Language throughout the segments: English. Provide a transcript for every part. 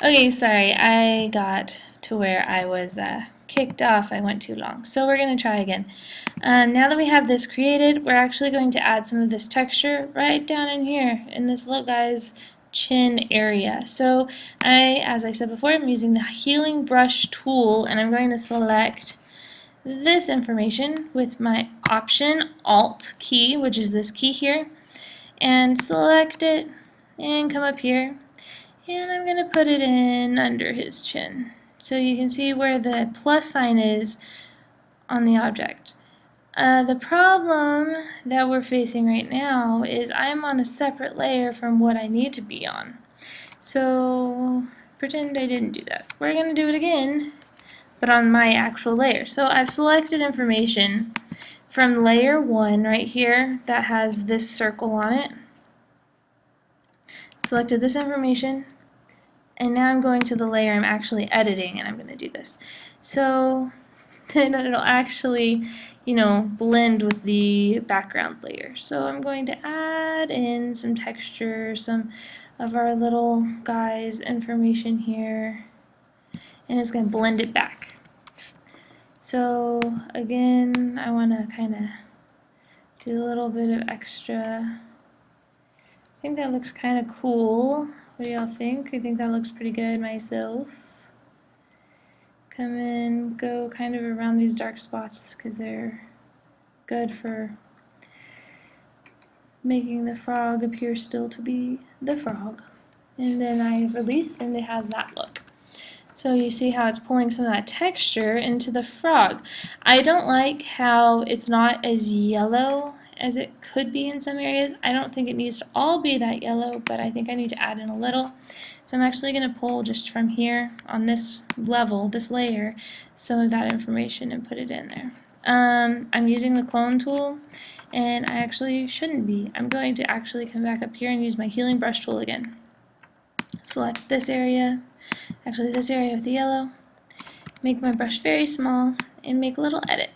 Okay, sorry, I got to where I was kicked off. I went too long. So we're going to try again. Now that we have this created, we're actually going to add some of this texture right down in here in this little guy's chin area. So as I said before, I'm using the healing brush tool, and I'm going to select this information with my Option Alt key, which is this key here, and select it and come up here, and I'm going to put it in under his chin so you can see where the plus sign is on the object. The problem that we're facing right now is I'm on a separate layer from what I need to be on. So pretend I didn't do that. We're going to do it again, but on my actual layer. So I've selected information from layer 1 right here that has this circle on it. Selected this information, and now I'm going to the layer I'm actually editing, and I'm going to do this. So then it'll actually, blend with the background layer. So I'm going to add in some texture, some of our little guy's information here, and it's going to blend it back. So again, I want to kind of do a little bit of extra. I think that looks kind of cool. What do y'all think? I think that looks pretty good myself. Come in, go kind of around these dark spots because they're good for making the frog appear still to be the frog. And then I release and it has that look. So you see how it's pulling some of that texture into the frog. I don't like how it's not as yellow as it could be in some areas. I don't think it needs to all be that yellow, but I think I need to add in a little. So I'm actually going to pull just from here on this level, this layer, some of that information and put it in there. I'm using the clone tool, and I actually shouldn't be. I'm going to actually come back up here and use my healing brush tool again. Select this area, actually this area with the yellow, make my brush very small, and make a little edit.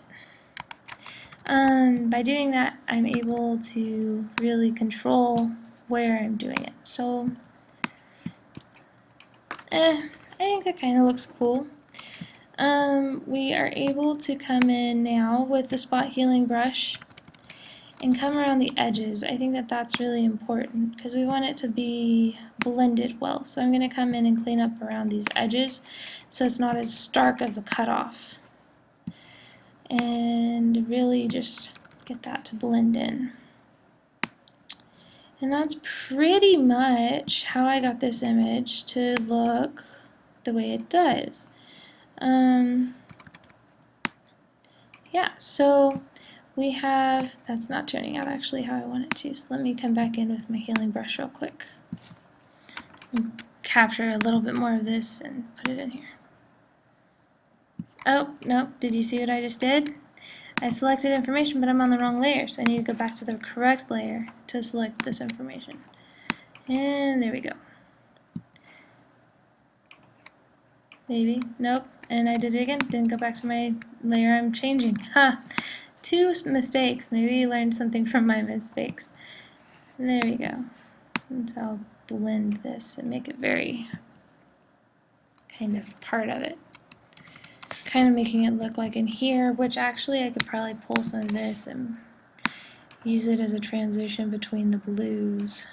By doing that, I'm able to really control where I'm doing it. So, I think that kind of looks cool. We are able to come in now with the spot healing brush and come around the edges. I think that that's really important because we want it to be blended well. So I'm going to come in and clean up around these edges so it's not as stark of a cutoff. And really just get that to blend in. And that's pretty much how I got this image to look the way it does. Yeah, so we have, that's not turning out actually how I want it to, so let me come back in with my healing brush real quick. And capture a little bit more of this and put it in here. Oh, no, did you see what I just did? I selected information, but I'm on the wrong layer, so I need to go back to the correct layer to select this information. And there we go. Maybe, nope, and I did it again, didn't go back to my layer I'm changing. Ha! 2 mistakes, maybe you learned something from my mistakes. There we go. And so I'll blend this and make it very kind of part of it. Kind of making it look like in here, which actually I could probably pull some of this and use it as a transition between the blues.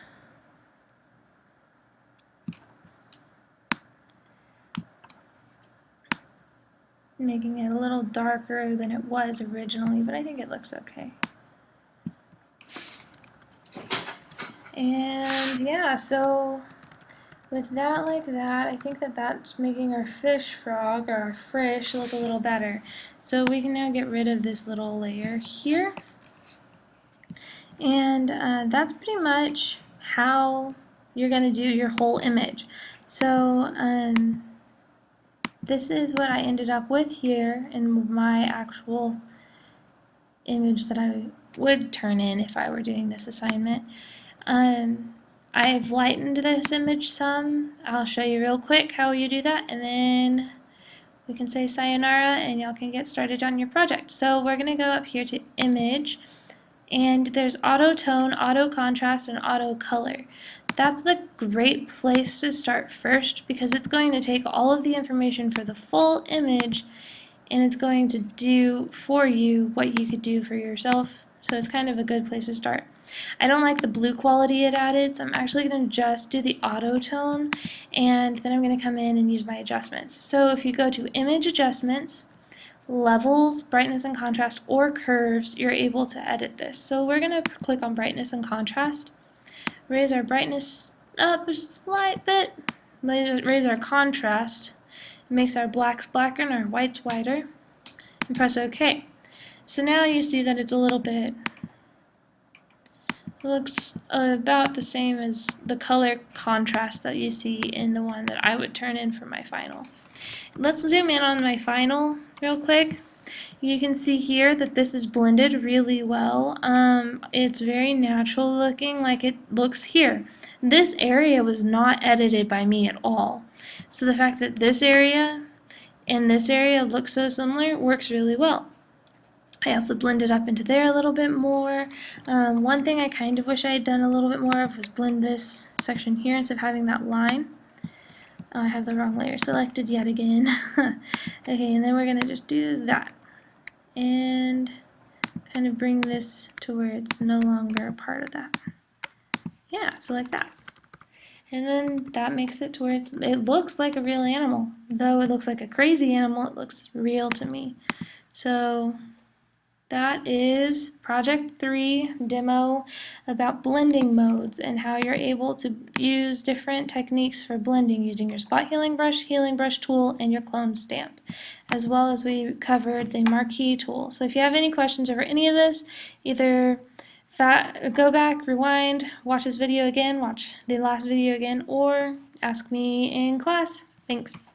Making it a little darker than it was originally, but I think it looks okay. And yeah, so with that like that, I think that that's making our fish frog, or our fish, look a little better. So we can now get rid of this little layer here. And that's pretty much how you're going to do your whole image. So this is what I ended up with here in my actual image that I would turn in if I were doing this assignment. I've lightened this image some. I'll show you real quick how you do that, and then we can say sayonara and y'all can get started on your project. So we're going to go up here to image, and there's auto tone, auto contrast, and auto color. That's the great place to start first because it's going to take all of the information for the full image and it's going to do for you what you could do for yourself. So it's kind of a good place to start. I don't like the blue quality it added, so I'm actually going to just do the auto tone, and then I'm going to come in and use my adjustments. So if you go to Image Adjustments, Levels, Brightness and Contrast, or Curves, you're able to edit this. So we're going to click on Brightness and Contrast, raise our brightness up a slight bit, raise our contrast, it makes our blacks blacker and our whites whiter, and press OK. So now you see that it's a little bit, it looks about the same as the color contrast that you see in the one that I would turn in for my final. Let's zoom in on my final real quick. You can see here that this is blended really well. It's very natural looking like it looks here. This area was not edited by me at all. So the fact that this area and this area look so similar works really well. I also blended up into there a little bit more. One thing I kind of wish I had done a little bit more of was blend this section here instead of having that line. I have the wrong layer selected yet again. Okay, and then we're going to just do that. And kind of bring this to where it's no longer a part of that. Yeah, so like that. And then that makes it to where it looks like a real animal. Though it looks like a crazy animal, it looks real to me. So that is Project 3 demo about blending modes and how you're able to use different techniques for blending using your spot healing brush tool, and your clone stamp, as well as we covered the marquee tool. So if you have any questions over any of this, either go back, rewind, watch this video again, watch the last video again, or ask me in class. Thanks.